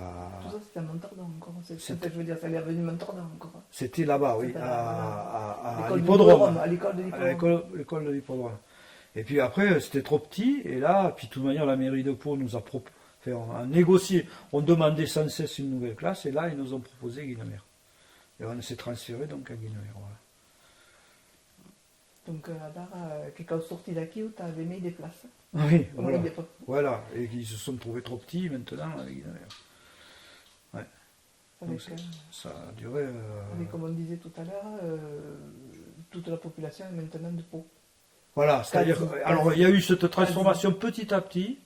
Tout ça, c'était à Montardon encore. Je veux dire, ça est revenu Montardon encore. C'était là-bas, oui, C'était à l'école de l'hippodrome. À l'école de À l'hippodrome. l'école de l'hippodrome. Et puis après, c'était trop petit, et là, puis de toute manière, la mairie de Pau nous a on a négocié, on demandait sans cesse une nouvelle classe, et là, ils nous ont proposé Guinemer. Et on s'est transféré donc à Guinemer, voilà. Donc là-bas, quelqu'un sorti d'ici où tu avais mis des places. Oui, Au voilà. milieu des potes. Voilà, et ils se sont trouvés trop petits maintenant à Guinemer. Avec, Donc, ça a duré... avec, comme on disait tout à l'heure, toute la population est maintenant de Pau. Voilà, c'est-à-dire, alors il y a eu cette transformation petit à petit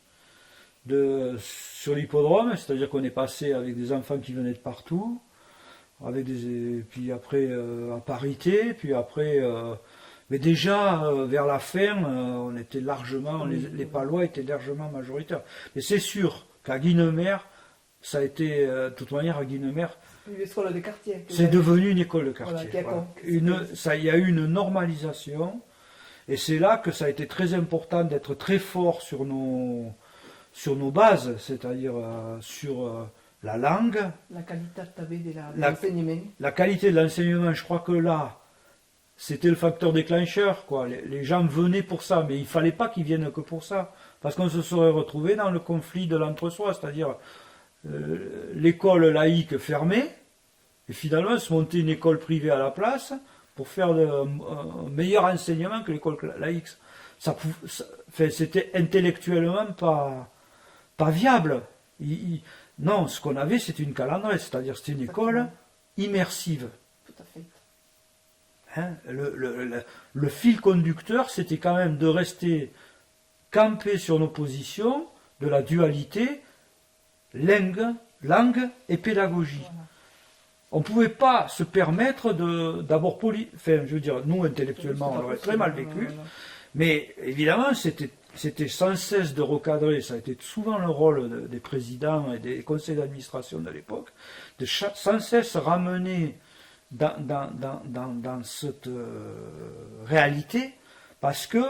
sur l'hippodrome, c'est-à-dire qu'on est passé avec des enfants qui venaient de partout, puis après à parité, puis après, mais déjà vers la fin, on était largement, les Palois étaient largement majoritaires. Mais c'est sûr qu'à Guinemer, ça a été, de toute manière, à Guinemer, L'école des quartiers. c'est devenu une école de quartier. Voilà, Il y a eu une normalisation. Et c'est là que ça a été très important d'être très fort sur nos bases, c'est-à-dire sur la langue. La qualité de l'enseignement. La qualité de l'enseignement, je crois que là, c'était le facteur déclencheur, quoi. Les gens venaient pour ça, mais il ne fallait pas qu'ils viennent que pour ça. Parce qu'on se serait retrouvé dans le conflit de l'entre-soi, c'est-à-dire l'école laïque fermée, et finalement se monter une école privée à la place, pour faire un meilleur enseignement que l'école laïque. C'était intellectuellement pas viable. Non, ce qu'on avait, c'était une calandrée, c'est-à-dire c'était une école immersive. Tout à fait. Hein, le fil conducteur, c'était quand même de rester campé sur nos positions, de la dualité, langue et pédagogie. Voilà. On ne pouvait pas se permettre d'abord je veux dire, nous intellectuellement on l'aurait très mal vécu, mais évidemment c'était sans cesse de recadrer, ça a été souvent le rôle des présidents et des conseils d'administration de l'époque, de sans cesse ramener dans cette réalité, parce que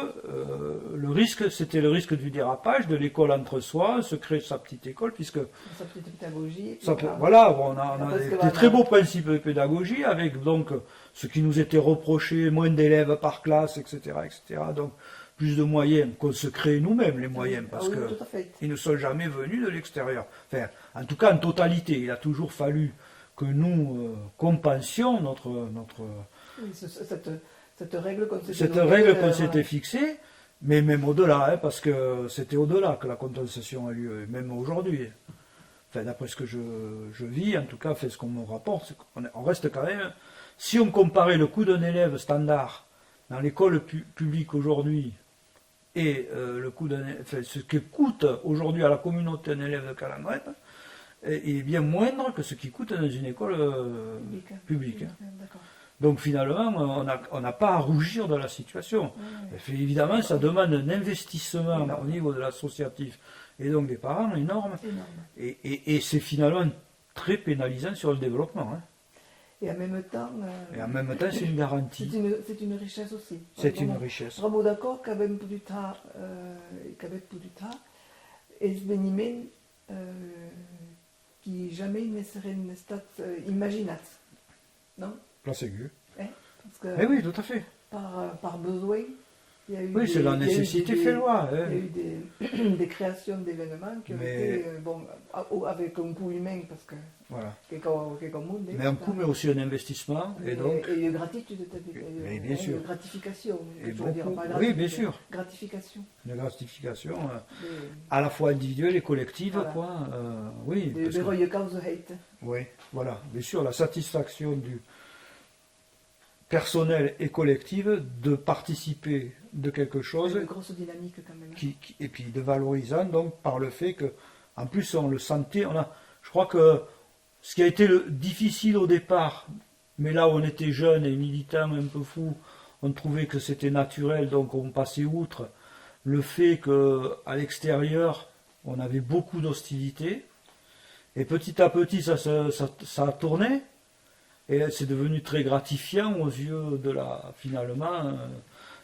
c'était le risque du dérapage, de l'école entre soi, se créer sa petite école, puisque... Sa petite pédagogie. Voilà, on a des très beaux principes de pédagogie, avec donc ce qui nous était reproché, moins d'élèves par classe, etc., etc. Donc plus de moyens, qu'on se crée nous-mêmes les moyens, parce qu'ils ne sont jamais venus de l'extérieur. Enfin, en tout cas en totalité, il a toujours fallu que nous compensions notre oui, cette règle qu'on s'était fixée, mais même au-delà, hein, parce que c'était au-delà que la compensation a lieu, même aujourd'hui. Enfin, d'après ce que je vis, en tout cas, ce qu'on me rapporte, on reste quand même... Si on comparait le coût d'un élève standard dans l'école publique aujourd'hui et le coût ce que coûte aujourd'hui à la communauté un élève de Calandrette, il est bien moindre que ce qui coûte dans une école publique. Donc finalement, on n'a pas à rougir de la situation. Évidemment, ça demande un investissement au niveau de l'associatif et donc des parents énorme. Et c'est finalement très pénalisant sur le développement. Hein. Et en même temps, c'est une garantie. C'est une richesse aussi. C'est une richesse. Siamo d'accord qu'avem potuto esveniment qui jamais ne serait imaginé. Non? Place aiguë. Parce que oui, tout à fait. Par besoin, il y a eu oui, c'est la nécessité fait loi. Il y a eu des créations d'événements qui ont été, avec un coût humain, parce que voilà. Mais un coût, mais aussi un investissement. Et donc, une gratitude, bien sûr. Une gratification. Oui, bien sûr. Gratification. Une gratification à la fois individuelle et collective. Voilà. Quoi. Oui. Des royaumes causes hate. Oui, voilà. Bien sûr, la satisfaction du personnel et collective de participer de quelque chose. Une grosse dynamique quand même. Et puis de valorisant donc par le fait que, en plus on le sentait, je crois que ce qui a été difficile au départ, mais là où on était jeune et militant un peu fou, on trouvait que c'était naturel, donc on passait outre le fait qu'à l'extérieur on avait beaucoup d'hostilité, et petit à petit ça a tourné. Et c'est devenu très gratifiant aux yeux de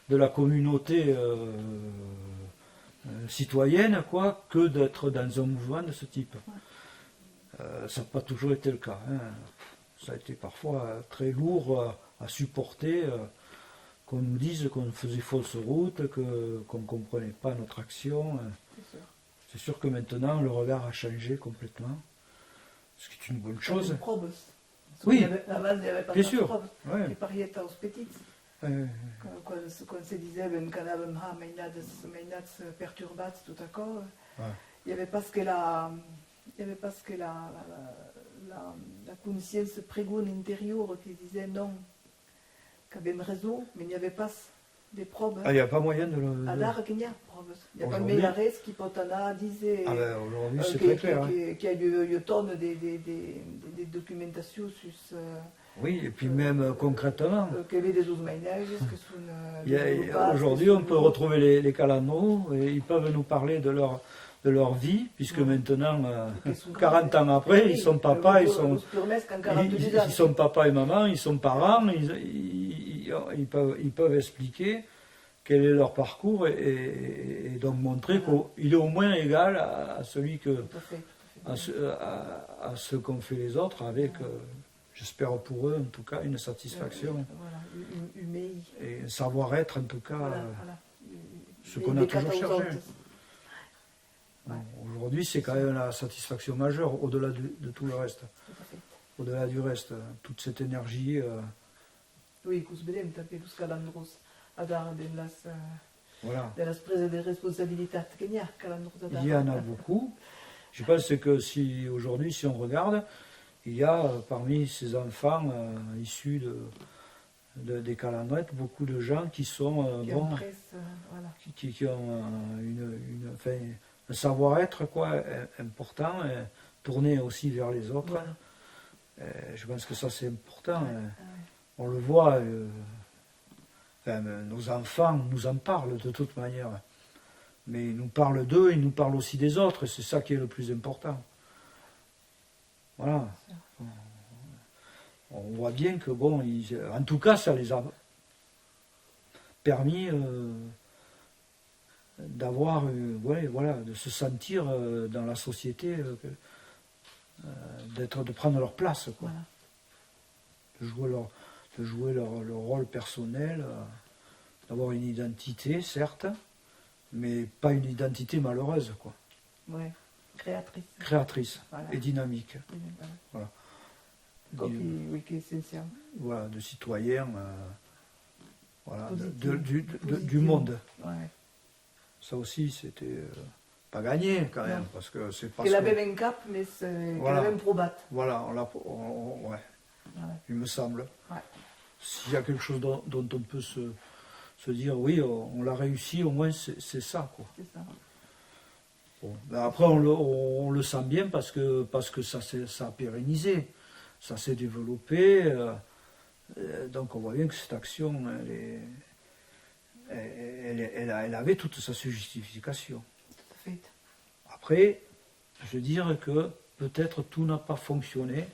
de la communauté citoyenne, quoi, que d'être dans un mouvement de ce type. Ça n'a pas toujours été le cas. Hein. Ça a été parfois très lourd à supporter, qu'on nous dise qu'on faisait fausse route, qu'on ne comprenait pas notre action. C'est sûr que maintenant, le regard a changé complètement, ce qui est une bonne chose. Oui, bien bien sûr. Les pariets aux petites. Quand se disait qu'on avait mainats perturbats tout à coup, il n'y avait pas ce que la conscience prégonne intérieure qui disait non, qu'il y avait une raison, mais il n'y avait pas des preuves. Il n'y a pas moyen de le... Alors qu'il y a preuves. Il n'y a pas de meilleures qui peut en disait aujourd'hui, c'est très clair. Qu'il y a eu tonnes de documentations sur ce... Oui, et puis même concrètement. Aujourd'hui, on peut retrouver les Calandros, et ils peuvent nous parler de leur vie, puisque maintenant, 40 ans après, ils sont papa, ils sont papa et maman, ils sont parents, ils peuvent expliquer quel est leur parcours et donc montrer qu'il est au moins égal à celui à ce qu'ont fait les autres avec... J'espère pour eux, en tout cas, une satisfaction. Et un savoir-être, en tout cas, ce qu'on a toujours cherché. Aujourd'hui, c'est quand même la satisfaction majeure, au-delà de tout le reste. Au-delà du reste, toute cette énergie. Oui, tous calandros, voilà. De las prises de responsabilité qu'il y a. Il y en a beaucoup. Je pense que si aujourd'hui, si on regarde, il y a parmi ces enfants issus des calandrettes beaucoup de gens qui sont qui ont un savoir-être important, tourné aussi vers les autres. Voilà. Je pense que ça c'est important. On le voit, nos enfants nous en parlent de toute manière. Mais ils nous parlent d'eux, ils nous parlent aussi des autres, et c'est ça qui est le plus important. Voilà. On voit bien que, bon, en tout cas, ça les a permis d'avoir, de se sentir dans la société, de prendre leur place, quoi. Voilà. De jouer leur rôle personnel, d'avoir une identité, certes, mais pas une identité malheureuse, quoi. Ouais. Créatrice et dynamique. Voilà. Qui est essentiel. Voilà, de citoyens du monde. Ouais. Ça aussi, c'était pas gagné quand même, parce que c'est pas. Qu'elle avait un cap, mais qu'elle avait un probat. Voilà, il me semble. Ouais. S'il y a quelque chose dont on peut se dire, oui, on l'a réussi, au moins c'est ça, quoi. C'est ça. Bon, ben après, on le sent bien parce que ça a pérennisé, ça s'est développé. Donc on voit bien que cette action, elle avait toute sa justification. Tout à fait. Après, je veux dire que peut-être tout n'a pas fonctionné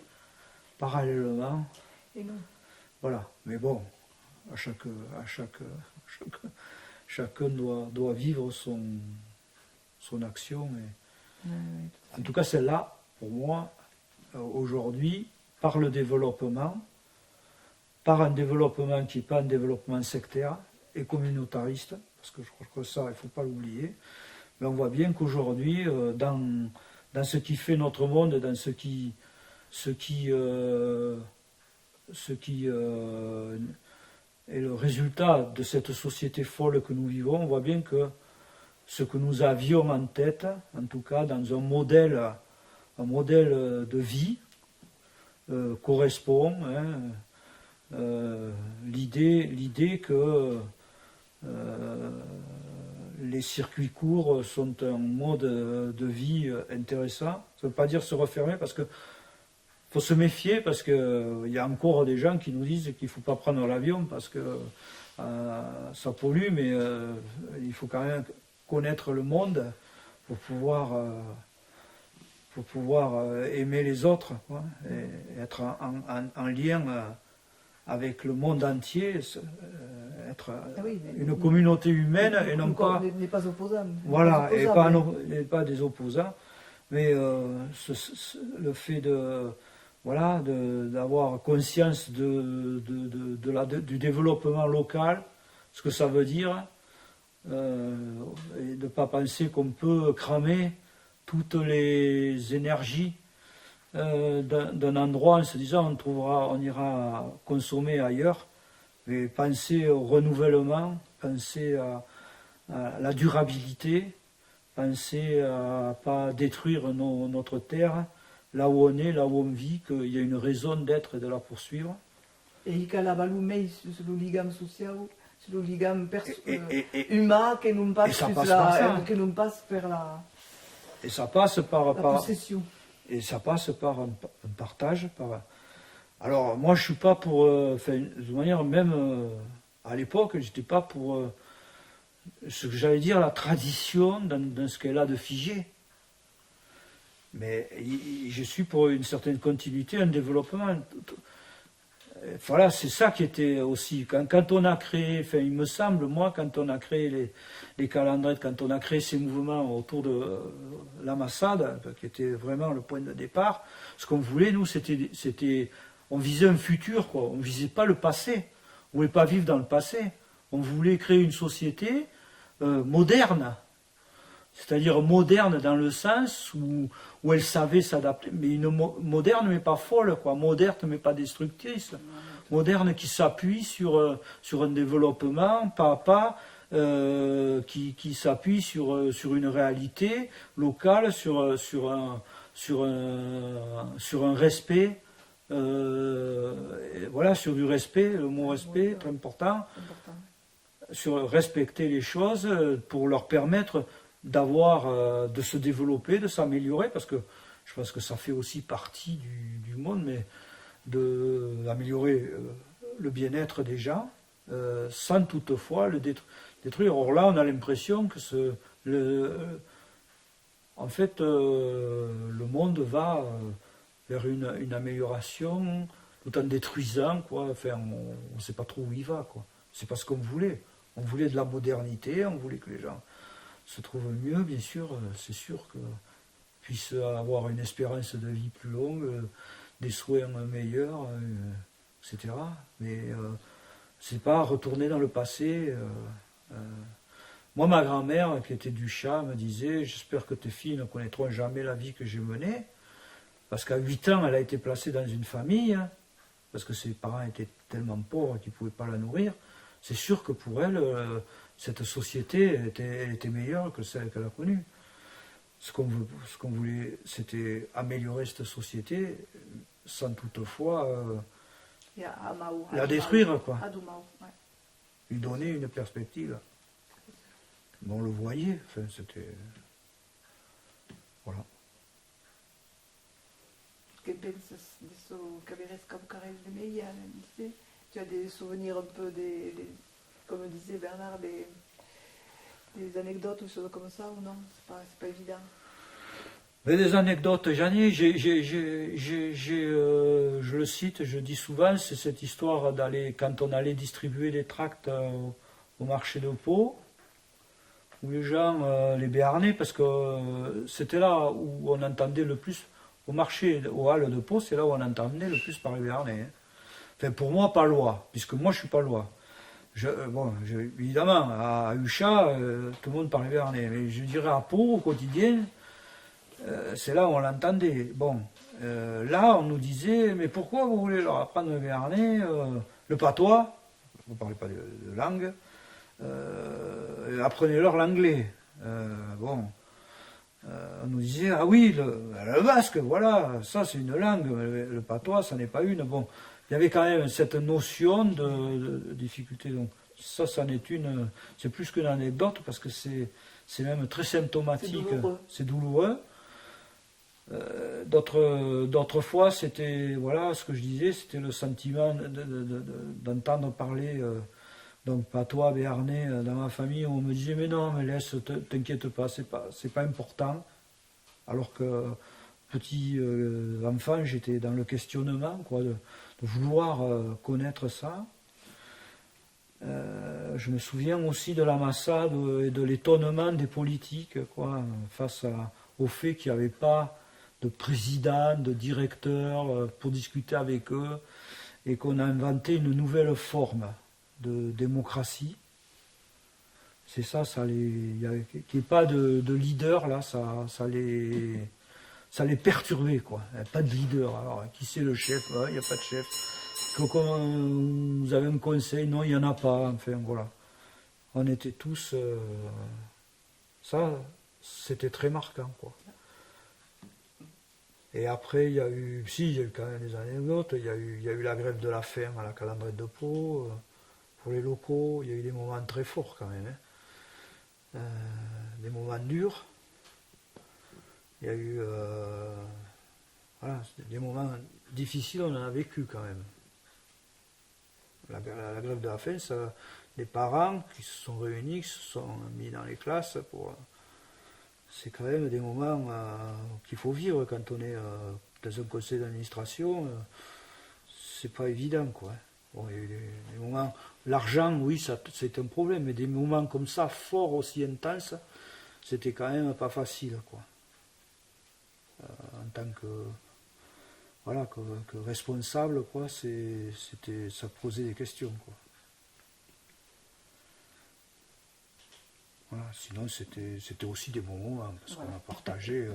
parallèlement. Et non. Voilà, mais bon, chacun doit vivre son action. En tout cas, celle-là, pour moi, aujourd'hui, par le développement, par un développement qui n'est pas un développement sectaire et communautariste, parce que je crois que ça, il ne faut pas l'oublier, mais on voit bien qu'aujourd'hui, dans ce qui fait notre monde, dans ce qui est le résultat de cette société folle que nous vivons, on voit bien que ce que nous avions en tête, en tout cas dans un modèle de vie, correspond. L'idée que les circuits courts sont un mode de vie intéressant. Ça ne veut pas dire se refermer, parce que faut se méfier, parce qu'il y a encore des gens qui nous disent qu'il ne faut pas prendre l'avion parce que ça pollue, mais il faut quand même connaître le monde pour pouvoir aimer les autres, quoi, et être en lien avec le monde entier, être mais une communauté humaine et non pas... N'est pas opposant. Voilà, et opposable. pas des opposants, mais le fait d'avoir conscience du développement local, ce que ça veut dire, et de ne pas penser qu'on peut cramer toutes les énergies d'un endroit en se disant on ira consommer ailleurs, mais penser au renouvellement, penser à la durabilité, penser à ne pas détruire notre terre, là où on est, là où on vit, qu'il y a une raison d'être et de la poursuivre. Et qu'il y a la balume sur le ligame social, sur le ligame humain, que nous passe vers la Et ça passe par possession. Et ça passe par un partage. Alors moi je suis pas pour... de toute manière, même à l'époque, j'étais pas pour... ce que j'allais dire, la tradition dans ce qu'elle a de figé. Mais je suis pour une certaine continuité, un développement. Voilà, c'est ça qui était aussi. Quand on a créé, il me semble, moi, quand on a créé les calendrettes, quand on a créé ces mouvements autour de la Massade, qui était vraiment le point de départ, ce qu'on voulait, nous, c'était on visait un futur, quoi. On ne visait pas le passé. On ne voulait pas vivre dans le passé. On voulait créer une société moderne, c'est-à-dire moderne dans le sens où elle savait s'adapter, mais moderne mais pas folle, quoi, moderne mais pas destructrice, moderne qui s'appuie sur un développement pas à pas, qui s'appuie sur une réalité locale, sur un respect, voilà, sur du respect, le mot respect, très important. Sur respecter les choses pour leur permettre de se développer, de s'améliorer, parce que je pense que ça fait aussi partie du monde, mais d'améliorer le bien-être des gens, sans toutefois le détruire. Or là, on a l'impression que en fait, le monde va vers une amélioration tout en détruisant, quoi. Enfin, on ne sait pas trop où il va, quoi. C'est pas ce qu'on voulait. On voulait de la modernité, on voulait que les gens se trouvent mieux, bien sûr. C'est sûr qu'ils puissent avoir une espérance de vie plus longue, des soins meilleurs, etc. Mais c'est pas retourner dans le passé. Moi, ma grand-mère, qui était du Chat, me disait « J'espère que tes filles ne connaîtront jamais la vie que j'ai menée. » Parce qu'à 8 ans, elle a été placée dans une famille, parce que ses parents étaient tellement pauvres qu'ils ne pouvaient pas la nourrir. C'est sûr que pour elle, cette société était meilleure que celle qu'elle a connue. Ce qu'on voulait, c'était améliorer cette société sans toutefois la détruire, quoi. Lui donner une perspective. Mais on le voyait, enfin, c'était... Voilà. Que penses de ce Caberesca Bucarest de Meia, tu as des souvenirs un peu comme disait Bernard, des anecdotes ou choses comme ça ou non? C'est pas évident. Mais des anecdotes, j'en ai. Je le cite, je dis souvent, c'est cette histoire d'aller, quand on allait distribuer des tracts au marché de Pau, où les gens, les Béarnais, parce que c'était là où on entendait le plus, au marché, aux halles de Pau, c'est là où on entendait le plus parler Béarnais. Enfin, pour moi, pas loin, puisque moi je suis pas loin. Évidemment, à Huchat, tout le monde parlait Béarnais, mais je dirais à Pau, au quotidien, c'est là où on l'entendait. Bon, là, on nous disait, mais pourquoi vous voulez leur apprendre le Béarnais, le patois, vous ne parlez pas de langue, apprenez-leur l'anglais. On nous disait, ah oui, le basque, voilà, ça c'est une langue, le patois, ça n'est pas une. Bon, il y avait quand même cette notion de difficulté. Donc ça en est une, c'est plus qu'une anecdote parce que c'est même très symptomatique. C'est douloureux. D'autres fois, c'était, voilà, ce que je disais, c'était le sentiment d'entendre parler donc patois, béarnais dans ma famille. On me disait, mais non, mais laisse, t'inquiète pas, c'est pas important. Alors que petit enfant, j'étais dans le questionnement, quoi, de vouloir connaître ça. je me souviens aussi de l'ambassade et de l'étonnement des politiques, quoi, face au fait qu'il n'y avait pas de président, de directeur pour discuter avec eux, et qu'on a inventé une nouvelle forme de démocratie. C'est ça, qu'il n'y ait pas de leader, là, ça les perturbait, quoi. Il n'y a pas de leader. Alors, qui c'est le chef? Il n'y a pas de chef. Vous avez un conseil? Non, il n'y en a pas. Enfin, voilà. On était tous... ça, c'était très marquant, quoi. Et après, il y a eu quand même des anecdotes. Il y a eu la grève de la faim à la Calandrette de Pau. Pour les locaux, il y a eu des moments très forts, quand même. Des moments durs. Il y a eu... voilà, des moments difficiles, on en a vécu, quand même. La grève de la faim, ça, les parents qui se sont réunis, qui se sont mis dans les classes pour... C'est quand même des moments qu'il faut vivre quand on est dans un conseil d'administration. C'est pas évident, quoi. Bon, il y a eu des moments... L'argent, oui, c'est un problème, mais des moments comme ça, forts, aussi intenses, c'était quand même pas facile, quoi. En tant que... Voilà, que responsable, quoi, ça posait des questions, quoi. Voilà, sinon, c'était aussi des bons moments, parce qu'on a partagé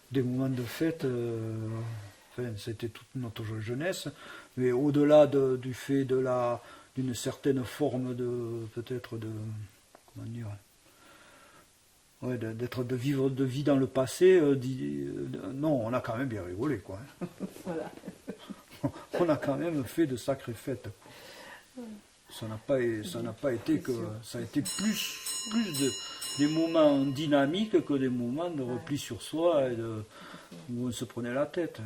des moments de fête. Enfin, c'était toute notre jeunesse, mais au-delà du fait d'une certaine forme peut-être de comment dire, ouais, de vivre de vie dans le passé, non, on a quand même bien rigolé, quoi. Voilà. On a quand même fait de sacrées fêtes, quoi. Ça n'a pas été que... Ça a été plus des moments dynamiques que des moments de repli sur soi et où on se prenait la tête.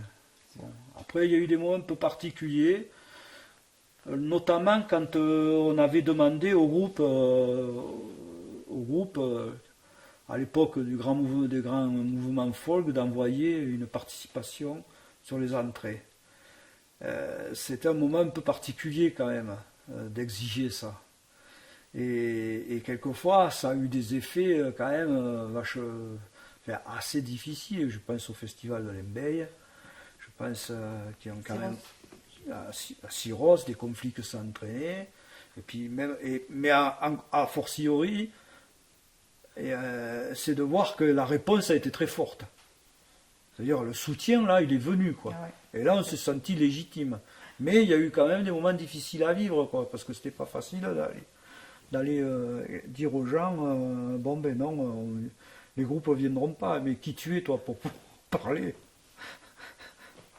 Bon. Après, il y a eu des moments un peu particuliers, notamment quand on avait demandé au groupe à l'époque des grands mouvements folk, d'envoyer une participation sur les entrées. C'était un moment un peu particulier quand même, d'exiger ça. Et quelquefois, ça a eu des effets quand même assez difficiles. Je pense au festival de Lembeil, je pense qu'il y a quand même à Syros, des conflits que ça entraînait, et puis mais a fortiori, c'est de voir que la réponse a été très forte. C'est-à-dire le soutien, là, il est venu, quoi. Ah ouais. Et là, on s'est senti légitime. Mais il y a eu quand même des moments difficiles à vivre, quoi, parce que c'était pas facile d'aller dire aux gens, bon ben non, les groupes ne viendront pas, mais qui tu es, toi, pour parler?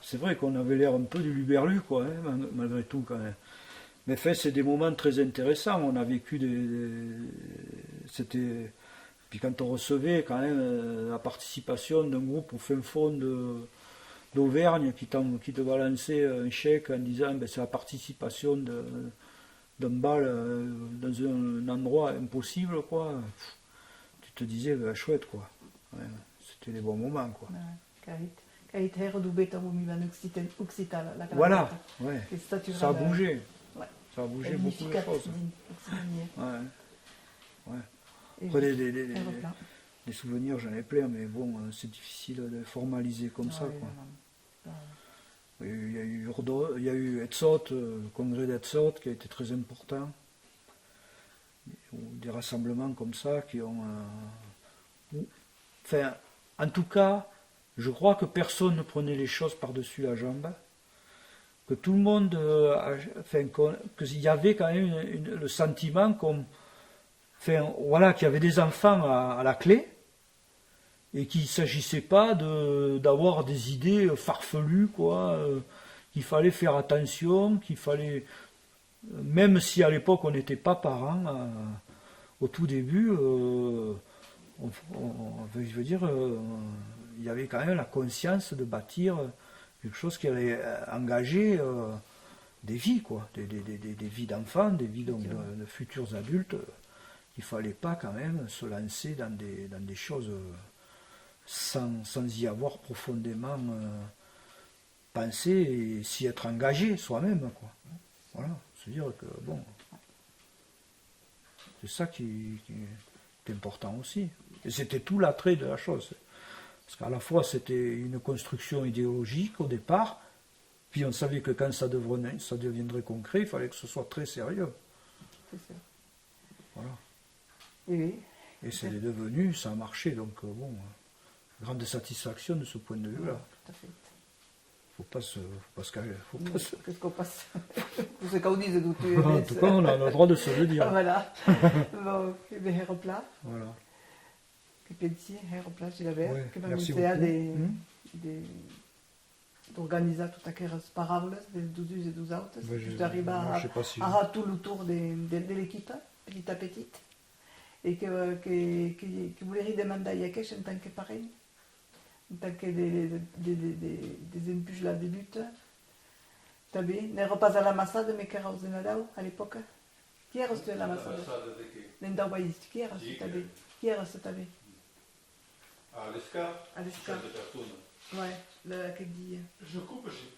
C'est vrai qu'on avait l'air un peu du luberlu, quoi, hein, malgré tout, quand même. Mais enfin, c'est des moments très intéressants. On a vécu c'était... Puis quand on recevait quand même la participation d'un groupe au fin fond d'Auvergne qui te balançait un chèque en disant ben, c'est la participation d'un bal dans un endroit impossible, quoi. Tu te disais ben, chouette, quoi. Ouais, c'était des bons moments, quoi. Voilà, ouais. Ça a bougé. Ouais. Ça a bougé beaucoup de choses. Ouais. Ouais. Après, des souvenirs, j'en ai plein, mais bon, c'est difficile de formaliser comme ça, quoi. Il y a eu Etzot, le congrès d'Etzot, qui a été très important. Des rassemblements comme ça qui ont... Enfin, en tout cas, je crois que personne ne prenait les choses par-dessus la jambe, que tout le monde... qu'il y avait quand même le sentiment qu'on... Enfin, voilà, qu'il y avait des enfants à la clé et qu'il ne s'agissait pas d'avoir des idées farfelues, quoi, qu'il fallait faire attention, qu'il fallait, même si à l'époque on n'était pas parents, au tout début, je veux dire, il y avait quand même la conscience de bâtir quelque chose qui allait engager des vies, quoi, des vies d'enfants, des vies de futurs adultes. Il ne fallait pas quand même se lancer dans des choses sans y avoir profondément pensé et s'y être engagé soi-même, quoi. Voilà, se dire que bon, C'est ça qui est important aussi. Et c'était tout l'attrait de la chose. Parce qu'à la fois, c'était une construction idéologique au départ, puis on savait que quand ça deviendrait concret, il fallait que ce soit très sérieux. C'est sûr. Voilà. Oui. Et c'est devenu, ça a marché, donc bon, grande satisfaction de ce point de vue-là. Tout à fait. Faut pas se cacher. Qu'est-ce qu'on passe? Tout ce qu'on dit, d'où tu es. En tout cas, on a le droit de se le dire. Voilà. Bon, vi här plat. Voilà. Che pensi här plat ci l'aveva? Ouais, Che merci abbiamo beaucoup. d'organiser toutes aquelles paraboles des 12 et 12 autres. Ouais, Tu arrives moi, je sais pas si- à tout le tour de l'équipe, petit à petit. Et que voulez demander a quelque en tant que parrain, en tant que des impulses là, des buts. T'as bien? N'ero pas à la massade, mais qu'era aux Nadao à l'époque. Qui era à la massade? L'endaubaïste. Qui era ce tabé? Qui era ce tabé? À l'ESCA, À l'ESCA. de personnes. Ouais, le que dit. Je coupe, j'ai plus